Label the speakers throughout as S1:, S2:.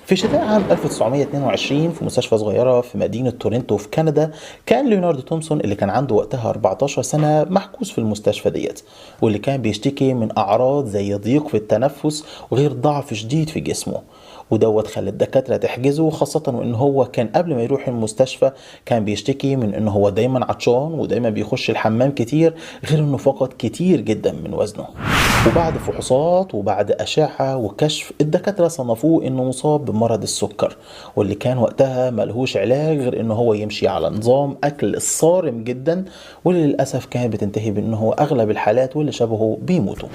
S1: في شتاء عام 1922 في مستشفى صغيرة في مدينة تورنتو في كندا، كان ليوناردو تومسون اللي كان عنده وقتها 14 سنة محجوز في المستشفى ديت، واللي كان بيشتكي من أعراض زي ضيق في التنفس وغير ضعف شديد في جسمه. ودوت خلى الدكاترة تحجزه، خاصة وإن هو كان قبل ما يروح المستشفى كان بيشتكي من إنه هو دايما عطشان ودايما بيخش الحمام كتير، غير إنه فقد كتير جدا من وزنه. وبعد فحوصات وبعد أشعة وكشف، الدكاترة صنفوه إنه مصاب بمرض السكر، واللي كان وقتها ملهوش علاج غير إنه هو يمشي على نظام أكل صارم جدا، واللي للأسف كانت بتنتهي بإنه هو أغلب الحالات واللي شبهه بيموتوا.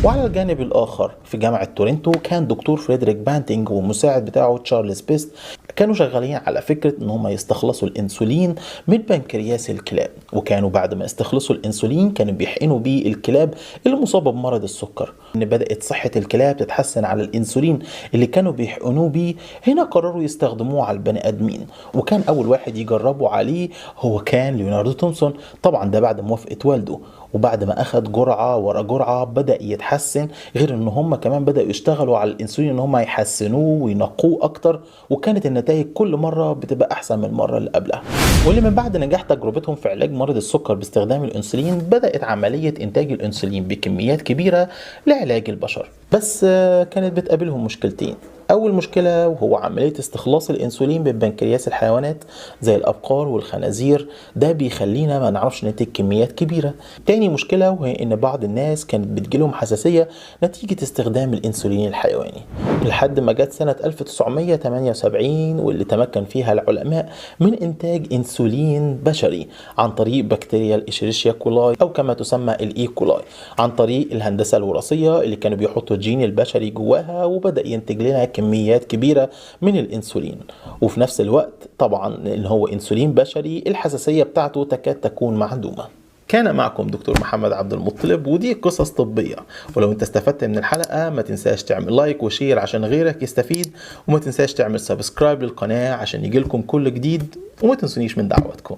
S1: وعلى الجانب الآخر في جامعة تورنتو، كان دكتور فريدريك بانتينج والمساعد بتاعه تشارلز بيست كانوا شغالين على فكرة ان هم يستخلصوا الانسولين من بنكرياس الكلاب، وكانوا بعد ما استخلصوا الانسولين كانوا بيحقنوا بيه الكلاب اللي مصابة بمرض السكر. ان بدأت صحة الكلاب تتحسن على الانسولين اللي كانوا بيحقنوه بيه، هنا قرروا يستخدموه على البني ادمين، وكان اول واحد يجربوا عليه هو كان ليوناردو تومسون. طبعا ده بعد موافقة والده، وبعد ما اخد جرعة ورا جرعة بدأ يتحسن، غير ان هم كمان بدأوا يشتغلوا على الانسولين ان هم يحسنوه وينقوه اكتر، وكانت النتائج كل مرة بتبقى احسن من المرة اللي قبلها. واللي من بعد نجاح تجربتهم في علاج مرض السكر باستخدام الانسولين، بدأت عملية انتاج الانسولين بكميات كبيرة لعلاج البشر. بس كانت بتقابلهم مشكلتين. أول مشكلة وهو عملية استخلاص الأنسولين من بنكرياس الحيوانات زي الأبقار والخنازير، ده بيخلينا ما نعرفش ننتج كميات كبيرة. تاني مشكلة وهي إن بعض الناس كانت بتجيلهم حساسية نتيجة استخدام الأنسولين الحيواني، لحد ما جت سنة 1978 واللي تمكن فيها العلماء من إنتاج أنسولين بشري عن طريق بكتيريا الإشيريشيا كولاي، أو كما تسمى الإي كولاي، عن طريق الهندسة الوراثية اللي كانوا بيحطوا الجين البشري جواها، وبدأ ينتج لنا كميات كبيرة من الانسولين. وفي نفس الوقت طبعا اللي هو انسولين بشري الحساسية بتاعته تكاد تكون معدومة. كان معكم دكتور محمد عبد المطلب، ودي قصص طبية. ولو انت استفدت من الحلقة ما تنساش تعمل لايك وشير عشان غيرك يستفيد، وما تنساش تعمل سبسكرايب للقناة عشان يجيلكم كل جديد، وما تنسونيش من دعواتكم.